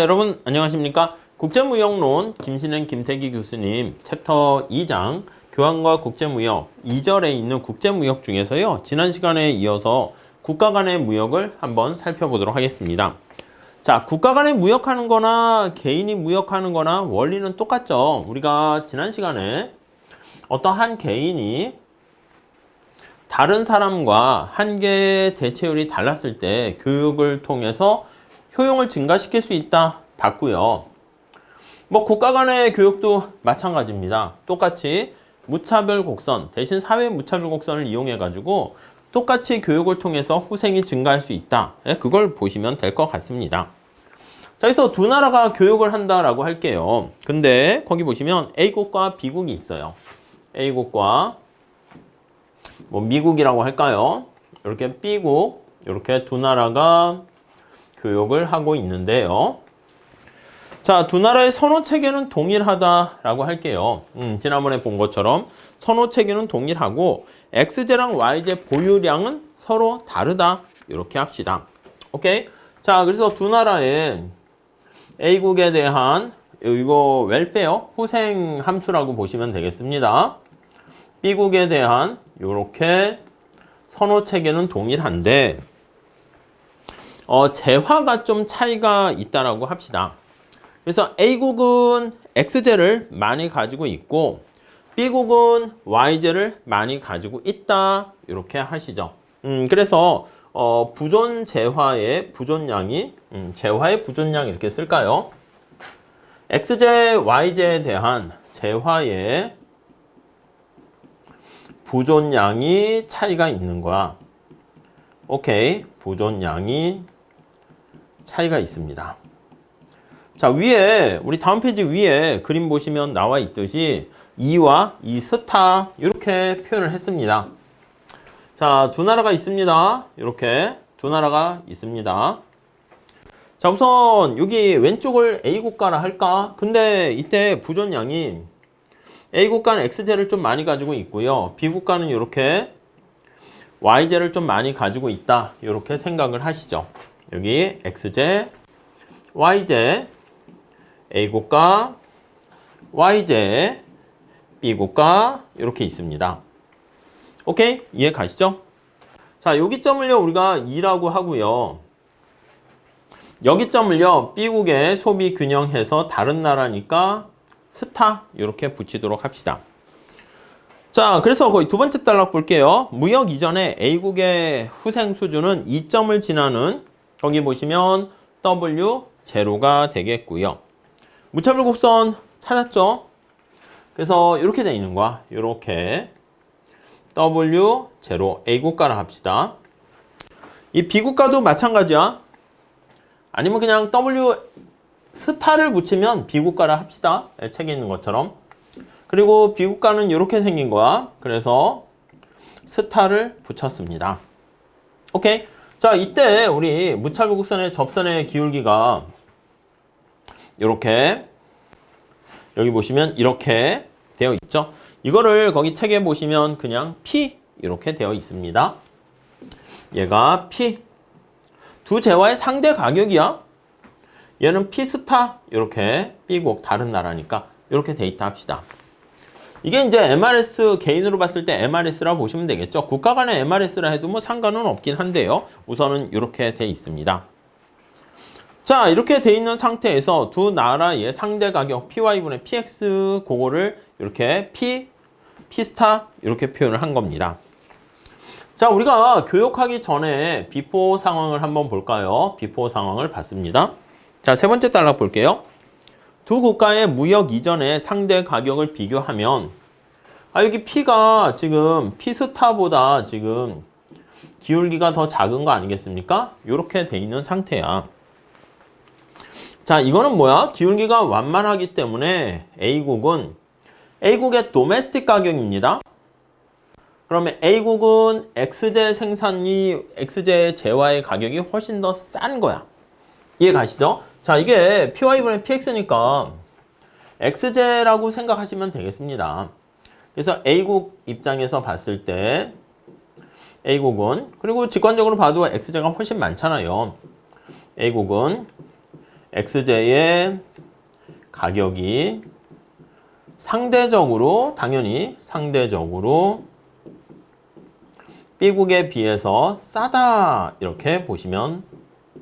여러분 안녕하십니까? 국제무역론 김신행 김태기 교수님 챕터 2장 교환과 국제무역 2절에 있는 국제무역 중에서요. 지난 시간에 이어서 국가 간의 무역을 한번 살펴보도록 하겠습니다. 자, 국가 간의 무역하는 거나 개인이 무역하는 거나 원리는 똑같죠. 우리가 지난 시간에 어떤 한 개인이 다른 사람과 한계의 대체율이 달랐을 때 교육을 통해서 효용을 증가시킬 수 있다 봤고요. 뭐 국가 간의 교육도 마찬가지입니다. 똑같이 무차별 곡선 대신 사회 무차별 곡선을 이용해 가지고 똑같이 교육을 통해서 후생이 증가할 수 있다. 그걸 보시면 될 것 같습니다. 자, 그래서 두 나라가 교육을 한다라고 할게요. 근데 거기 보시면 A국과 B국이 있어요. A국과 뭐 미국이라고 할까요? 이렇게 B국 이렇게 두 나라가 교육을 하고 있는데요. 자, 두 나라의 선호 체계는 동일하다라고 할게요. 지난번에 본 것처럼 선호 체계는 동일하고 XJ랑 YJ 보유량은 서로 다르다. 이렇게 합시다. 오케이? 자, 그래서 두 나라의 A국에 대한 이거 웰페어 후생 함수라고 보시면 되겠습니다. B국에 대한 이렇게 선호 체계는 동일한데 재화가 좀 차이가 있다라고 합시다. 그래서 A국은 XJ를 많이 가지고 있고 B국은 YJ를 많이 가지고 있다. 이렇게 하시죠. 그래서 부존 재화의 부존량이 재화의 부존량 이렇게 쓸까요? XJ, YJ에 대한 재화의 부존량이 차이가 있는 거야. 오케이. 부존량이 차이가 있습니다. 자, 위에 우리 다음 페이지 위에 그림 보시면 나와 있듯이 이와 이 스타 이렇게 표현을 했습니다. 자, 두 나라가 있습니다. 이렇게 두 나라가 있습니다. 자, 우선 여기 왼쪽을 A국가라 할까? 근데 이때 부존량이 A국가는 XJ를 좀 많이 가지고 있고요. B국가는 이렇게 YJ를 좀 많이 가지고 있다. 이렇게 생각을 하시죠. 여기 XJ, YJ, A국가, YJ, B국가 이렇게 있습니다. 오케이? 이해 가시죠? 자, 여기 점을요 우리가 2라고 하고요. 여기 점을요 B국의 소비 균형해서 다른 나라니까 스타 이렇게 붙이도록 합시다. 자, 그래서 거의 두 번째 단락 볼게요. 무역 이전에 A국의 후생 수준은 2점을 지나는 거기 보시면 W 제로가 되겠고요. 무차별 곡선 찾았죠? 그래서 이렇게 되어 있는 거야. 이렇게 W 제로 A국가라 합시다. 이 B국가도 마찬가지야. 아니면 그냥 W 스타를 붙이면 B국가라 합시다. 책에 있는 것처럼. 그리고 B국가는 이렇게 생긴 거야. 그래서 스타를 붙였습니다. 오케이. 자, 이때 우리 무차별 곡선의 접선의 기울기가 이렇게 여기 보시면 이렇게 되어 있죠. 이거를 거기 책에 보시면 그냥 P 이렇게 되어 있습니다. 얘가 P. 두 재화의 상대 가격이야. 얘는 P 스타 이렇게 B국 다른 나라니까 이렇게 데이터 합시다. 이게 이제 MRS 개인으로 봤을 때 MRS라 보시면 되겠죠. 국가 간의 MRS라 해도 뭐 상관은 없긴 한데요. 우선은 이렇게 돼 있습니다. 자, 이렇게 돼 있는 상태에서 두 나라의 상대 가격 PY분의 PX 그거를 이렇게 P스타 이렇게 표현을 한 겁니다. 자, 우리가 교육하기 전에 비포 상황을 한번 볼까요? 비포 상황을 봤습니다. 자, 세 번째 단락 볼게요. 두 국가의 무역 이전의 상대 가격을 비교하면 여기 P가 지금 P스타보다 지금 기울기가 더 작은 거 아니겠습니까? 이렇게 돼 있는 상태야. 자, 이거는 뭐야? 기울기가 완만하기 때문에 A국의 도메스틱 가격입니다. 그러면 A국은 XJ 재화의 가격이 훨씬 더 싼 거야. 이해 가시죠? 자, 이게 PY분의 PX니까 XJ라고 생각하시면 되겠습니다. 그래서 A국 입장에서 봤을 때 A국은 그리고 직관적으로 봐도 XJ가 훨씬 많잖아요. A국은 XJ의 가격이 상대적으로, 당연히 상대적으로 B국에 비해서 싸다 이렇게 보시면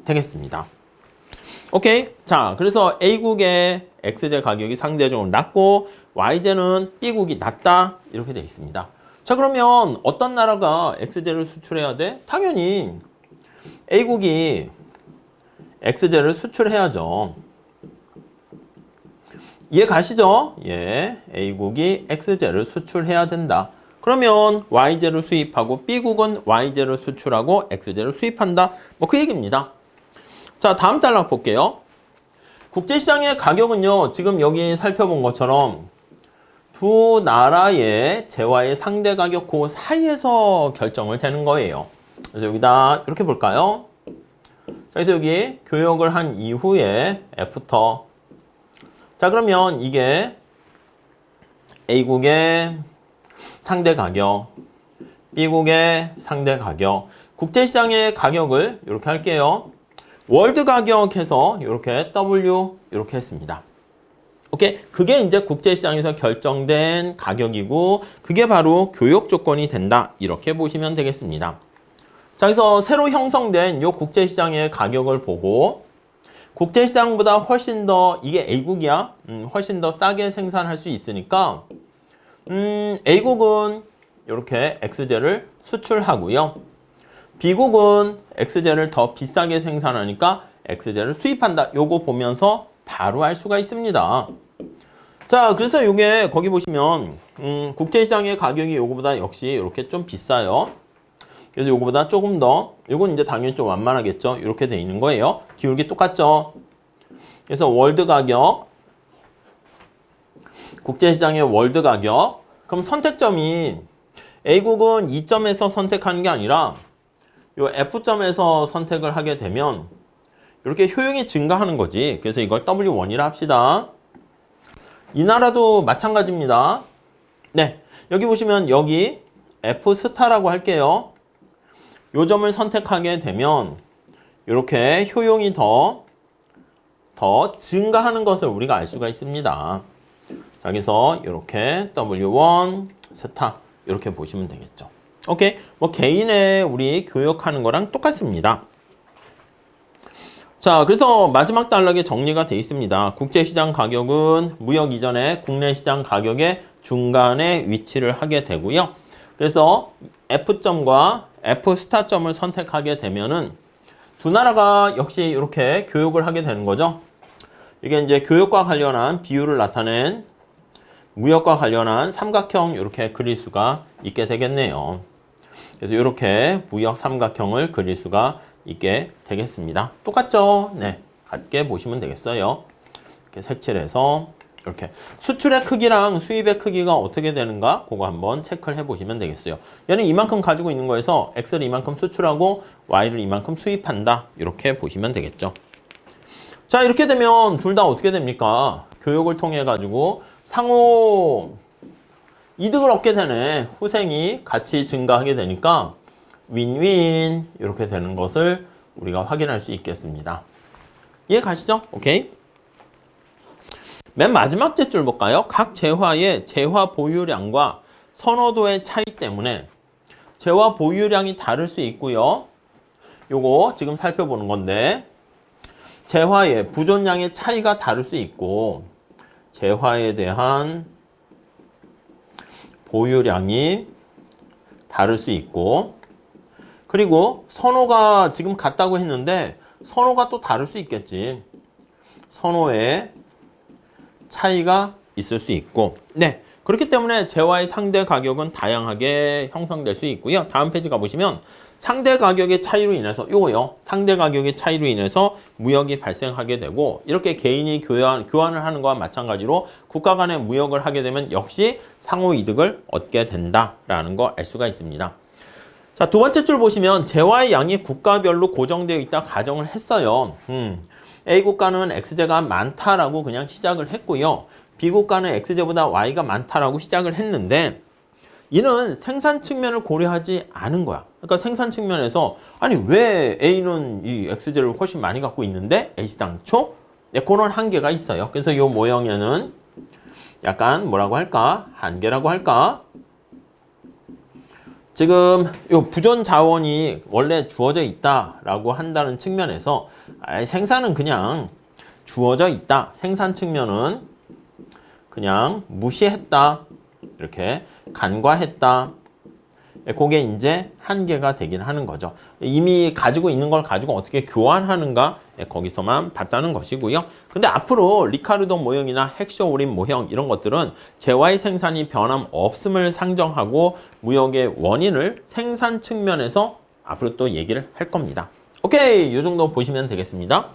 되겠습니다. 오케이. 자, 그래서 A국의 XJ 가격이 상대적으로 낮고 YJ는 B국이 낮다 이렇게 되어 있습니다. 자, 그러면 어떤 나라가 XJ를 수출해야 돼? 당연히 A국이 XJ를 수출해야죠. 이해 가시죠? 예, A국이 XJ를 수출해야 된다. 그러면 YJ를 수입하고 B국은 YJ를 수출하고 XJ를 수입한다. 뭐 그 얘기입니다. 자, 다음 단락 볼게요. 국제시장의 가격은요, 지금 여기 살펴본 것처럼 두 나라의 재화의 상대 가격 그 사이에서 결정을 되는 거예요. 그래서 여기다 이렇게 볼까요? 자, 그래서 여기 교역을 한 이후에 애프터. 자, 그러면 이게 A국의 상대 가격, B국의 상대 가격, 국제시장의 가격을 이렇게 할게요. 월드 가격해서 이렇게 W 이렇게 했습니다. 오케이? 그게 이제 국제시장에서 결정된 가격이고 그게 바로 교역 조건이 된다. 이렇게 보시면 되겠습니다. 자, 그래서 새로 형성된 이 국제시장의 가격을 보고 국제시장보다 훨씬 더 이게 A국이야. 훨씬 더 싸게 생산할 수 있으니까 A국은 이렇게 XJ를 수출하고요. B국은 XJ를 더 비싸게 생산하니까 XJ를 수입한다. 요거 보면서 바로 알 수가 있습니다. 자, 그래서 요게 거기 보시면 국제시장의 가격이 요거보다 역시 이렇게 좀 비싸요. 그래서 요거보다 조금 더, 요건 이제 당연히 좀 완만하겠죠. 이렇게 돼 있는 거예요. 기울기 똑같죠. 그래서 월드 가격, 국제시장의 월드 가격. 그럼 선택점이 A국은 E점에서 선택하는 게 아니라 요 F점에서 선택을 하게 되면 이렇게 효용이 증가하는 거지. 그래서 이걸 W1이라 합시다. 이 나라도 마찬가지입니다. 네, 여기 보시면 여기 F 스타라고 할게요. 요 점을 선택하게 되면 이렇게 효용이 더 증가하는 것을 우리가 알 수가 있습니다. 자, 여기서 이렇게 W1 스타 이렇게 보시면 되겠죠. 오케이, 뭐 개인의 우리 교역하는 거랑 똑같습니다. 자, 그래서 마지막 단락에 정리가 되어 있습니다. 국제시장 가격은 무역 이전에 국내 시장 가격의 중간에 위치를 하게 되고요. 그래서 F점과 F스타점을 선택하게 되면은 두 나라가 역시 이렇게 교역을 하게 되는 거죠. 이게 이제 교역과 관련한 비율을 나타낸 무역과 관련한 삼각형 이렇게 그릴 수가 있게 되겠네요. 그래서 이렇게 무역 삼각형을 그릴 수가 있게 되겠습니다. 똑같죠? 네, 같게 보시면 되겠어요. 이렇게 색칠해서 이렇게 수출의 크기랑 수입의 크기가 어떻게 되는가 그거 한번 체크를 해보시면 되겠어요. 얘는 이만큼 가지고 있는 거에서 X를 이만큼 수출하고 Y를 이만큼 수입한다. 이렇게 보시면 되겠죠. 자, 이렇게 되면 둘 다 어떻게 됩니까? 교역을 통해 가지고 상호 이득을 얻게 되네. 후생이 같이 증가하게 되니까 윈윈 이렇게 되는 것을 우리가 확인할 수 있겠습니다. 이해 가시죠? 오케이. 맨 마지막 줄 볼까요? 각 재화의 재화 보유량과 선호도의 차이 때문에 재화 보유량이 다를 수 있고요. 요거 지금 살펴보는 건데 재화의 부존량의 차이가 다를 수 있고 재화에 대한 보유량이 다를 수 있고 그리고 선호가 지금 같다고 했는데 선호가 또 다를 수 있겠지. 선호의 차이가 있을 수 있고 네, 그렇기 때문에 재화의 상대 가격은 다양하게 형성될 수 있고요. 다음 페이지 가보시면 상대 가격의 차이로 인해서 요거요. 상대 가격의 차이로 인해서 무역이 발생하게 되고 이렇게 개인이 교환을 하는 것과 마찬가지로 국가 간의 무역을 하게 되면 역시 상호 이득을 얻게 된다라는 거 알 수가 있습니다. 자, 두 번째 줄 보시면 재화의 양이 국가별로 고정되어 있다 가정을 했어요. A 국가는 XJ가 많다라고 그냥 시작을 했고요. B 국가는 XJ보다 Y가 많다라고 시작을 했는데 이는 생산 측면을 고려하지 않은 거야. 그러니까 생산 측면에서 아니 왜 A는 이 XJ를 훨씬 많이 갖고 있는데 A시 당초 네, 그런 한계가 있어요. 그래서 이 모형에는 약간 뭐라고 할까? 한계라고 할까? 지금 요 부존 자원이 원래 주어져 있다라고 한다는 측면에서 생산은 그냥 주어져 있다. 생산 측면은 그냥 무시했다. 이렇게 간과했다. 그게 이제 한계가 되긴 하는 거죠. 이미 가지고 있는 걸 가지고 어떻게 교환하는가 거기서만 봤다는 것이고요. 근데 앞으로 리카르도 모형이나 헥쇼오린 모형 이런 것들은 재화의 생산이 변함없음을 상정하고 무역의 원인을 생산 측면에서 앞으로 또 얘기를 할 겁니다. 오케이, 이 정도 보시면 되겠습니다.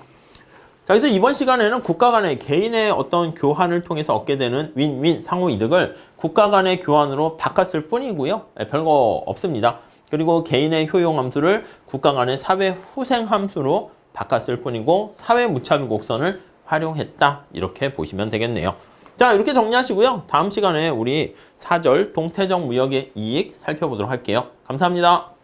자, 그래서 이번 시간에는 국가 간의 개인의 어떤 교환을 통해서 얻게 되는 윈윈 상호 이득을 국가 간의 교환으로 바꿨을 뿐이고요. 별거 없습니다. 그리고 개인의 효용 함수를 국가 간의 사회 후생 함수로 바꿨을 뿐이고 사회 무차별 곡선을 활용했다. 이렇게 보시면 되겠네요. 자, 이렇게 정리하시고요. 다음 시간에 우리 4절 동태적 무역의 이익 살펴보도록 할게요. 감사합니다.